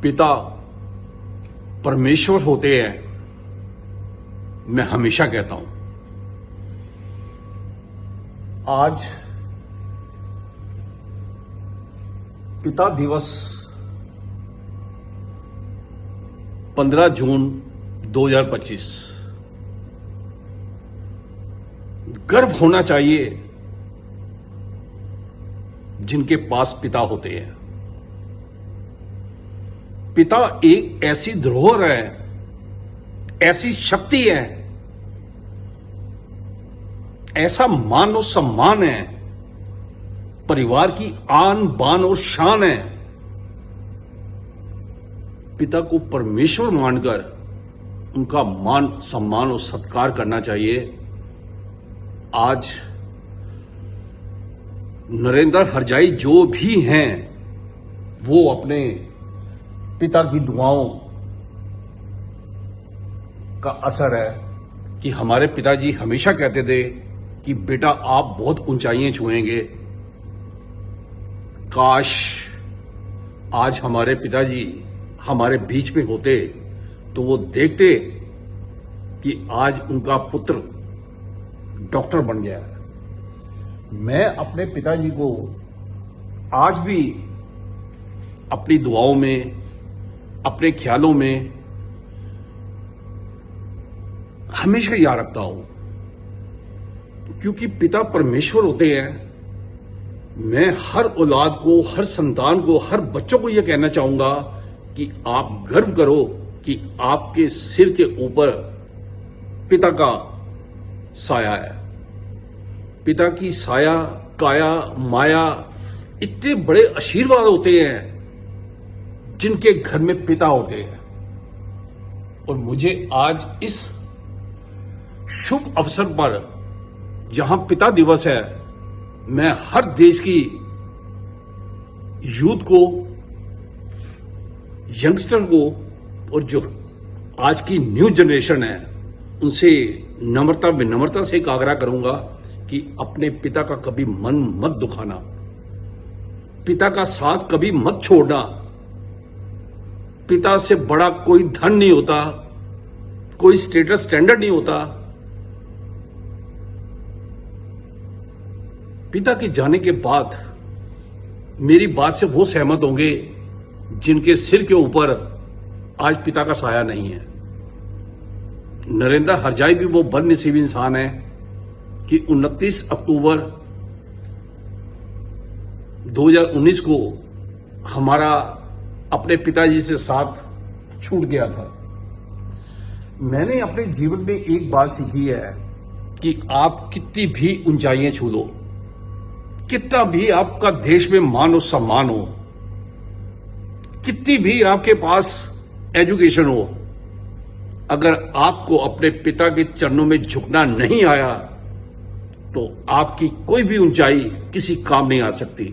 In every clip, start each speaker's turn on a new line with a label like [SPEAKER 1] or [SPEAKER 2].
[SPEAKER 1] पिता परमेश्वर होते हैं, मैं हमेशा कहता हूं। आज पिता दिवस 15 जून 2025। गर्व होना चाहिए जिनके पास पिता होते हैं। पिता एक ऐसी धरोहर है, ऐसी शक्ति है, ऐसा मान और सम्मान है, परिवार की आन बान और शान है। पिता को परमेश्वर मानकर उनका मान सम्मान और सत्कार करना चाहिए। आज नरेंद्र हरजाई जो भी हैं, वो अपने पिता की दुआओं का असर है कि हमारे पिताजी हमेशा कहते थे कि बेटा आप बहुत ऊंचाइयां छुएंगे। काश आज हमारे पिताजी हमारे बीच में होते तो वो देखते कि आज उनका पुत्र डॉक्टर बन गया है। मैं अपने पिताजी को आज भी अपनी दुआओं में, अपने ख्यालों में हमेशा याद रखता हूं, क्योंकि पिता परमेश्वर होते हैं। मैं हर औलाद को, हर संतान को, हर बच्चों को यह कहना चाहूंगा कि आप गर्व करो कि आपके सिर के ऊपर पिता का साया है। पिता की साया, काया, माया इतने बड़े आशीर्वाद होते हैं जिनके घर में पिता होते हैं। और मुझे आज इस शुभ अवसर पर, जहां पिता दिवस है, मैं हर देश की यूथ को, यंगस्टर को और जो आज की न्यू जनरेशन है, उनसे नम्रता विनम्रता से एक आग्रह करूंगा कि अपने पिता का कभी मन मत दुखाना, पिता का साथ कभी मत छोड़ना। पिता से बड़ा कोई धन नहीं होता, कोई स्टेटस स्टैंडर्ड नहीं होता। पिता के जाने के बाद मेरी बात से वो सहमत होंगे जिनके सिर के ऊपर आज पिता का साया नहीं है। नरेंद्र हरजाई भी वो बदनसीब इंसान है कि 29 अक्टूबर 2019 को हमारा अपने पिताजी से साथ छूट गया था। मैंने अपने जीवन में एक बात सीखी है कि आप कितनी भी ऊंचाइयां छू लो, कितना भी आपका देश में मान और सम्मान हो, कितनी भी आपके पास एजुकेशन हो, अगर आपको अपने पिता के चरणों में झुकना नहीं आया तो आपकी कोई भी ऊंचाई किसी काम नहीं आ सकती।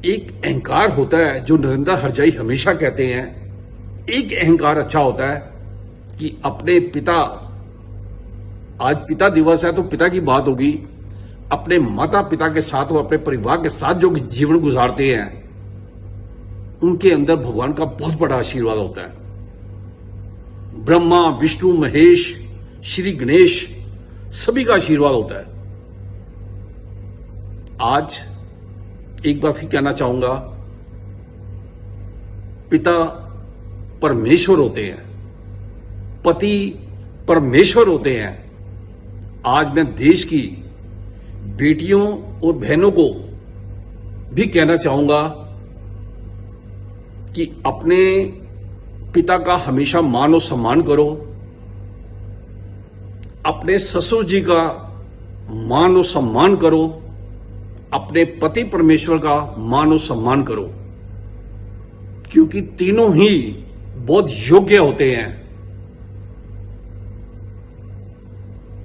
[SPEAKER 1] एक अहंकार होता है जो नरेंद्र हरजाई हमेशा कहते हैं, एक अहंकार अच्छा होता है कि अपने पिता, आज पिता दिवस है तो पिता की बात होगी, अपने माता पिता के साथ और अपने परिवार के साथ जो जीवन गुजारते हैं, उनके अंदर भगवान का बहुत बड़ा आशीर्वाद होता है। ब्रह्मा, विष्णु, महेश, श्री गणेश सभी का आशीर्वाद होता है। आज एक बार फिर कहना चाहूंगा, पिता परमेश्वर होते हैं, पति परमेश्वर होते हैं। आज मैं देश की बेटियों और बहनों को भी कहना चाहूंगा कि अपने पिता का हमेशा मान और सम्मान करो, अपने ससुर जी का मान और सम्मान करो, अपने पति परमेश्वर का मान और सम्मान करो, क्योंकि तीनों ही बहुत योग्य होते हैं।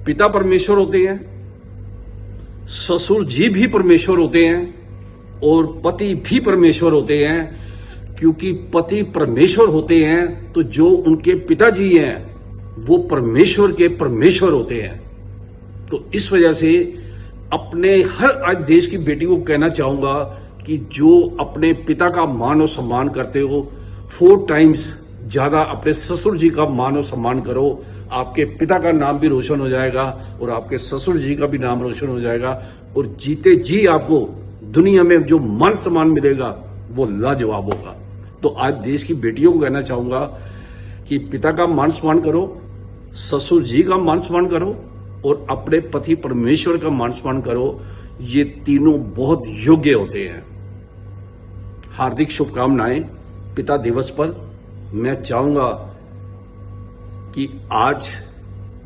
[SPEAKER 1] पिता परमेश्वर होते हैं, ससुर जी भी परमेश्वर होते हैं और पति भी परमेश्वर होते हैं। क्योंकि पति परमेश्वर होते हैं तो जो उनके पिताजी हैं वो परमेश्वर के परमेश्वर होते हैं। तो इस वजह से अपने हर आज देश की बेटी को कहना चाहूंगा कि जो अपने पिता का मान और सम्मान करते हो 4 टाइम्स ज्यादा अपने ससुर जी का मान और सम्मान करो। आपके पिता का नाम भी रोशन हो जाएगा और आपके ससुर जी का भी नाम रोशन हो जाएगा और जीते जी आपको दुनिया में जो मान सम्मान मिलेगा वो लाजवाब होगा। तो आज देश की बेटियों को कहना चाहूंगा कि पिता का मान सम्मान करो, ससुर जी का मान सम्मान करो और अपने पति परमेश्वर का मान सम्मान करो। ये तीनों बहुत योग्य होते हैं। हार्दिक शुभकामनाएं पिता दिवस पर। मैं चाहूंगा कि आज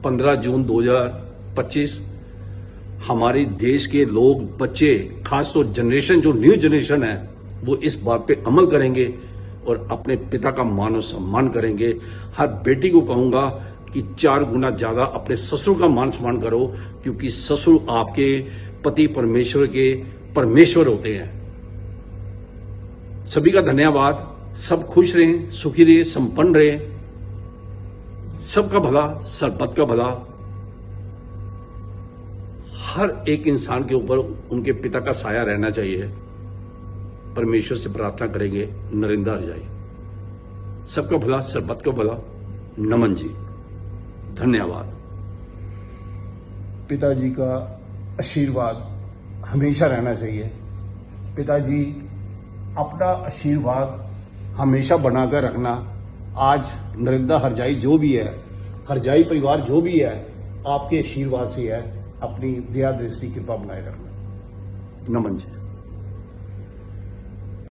[SPEAKER 1] 15 जून 2025 हमारे देश के लोग, बच्चे, खासतौर जनरेशन, जो न्यू जनरेशन है, वो इस बात पे अमल करेंगे और अपने पिता का मान और सम्मान करेंगे। हर बेटी को कहूंगा कि 4 गुना ज्यादा अपने ससुर का मान सम्मान करो, क्योंकि ससुर आपके पति परमेश्वर के परमेश्वर होते हैं। सभी का धन्यवाद। सब खुश रहें, सुखी रहें, संपन्न रहें। सबका भला, सरबत का भला। हर एक इंसान के ऊपर उनके पिता का साया रहना चाहिए। परमेश्वर से प्रार्थना करेंगे, नरेंद्र हरजाई। सबका भला, सरबत का भला। नमन जी, धन्यवाद।
[SPEAKER 2] पिताजी का आशीर्वाद हमेशा रहना चाहिए। पिताजी अपना आशीर्वाद हमेशा बनाकर रखना। आज नरेंद्र हरजाई जो भी है, हरजाई परिवार जो भी है, आपके आशीर्वाद से है। अपनी दया दृष्टि कृपा बनाए रखना।
[SPEAKER 1] नमन जी।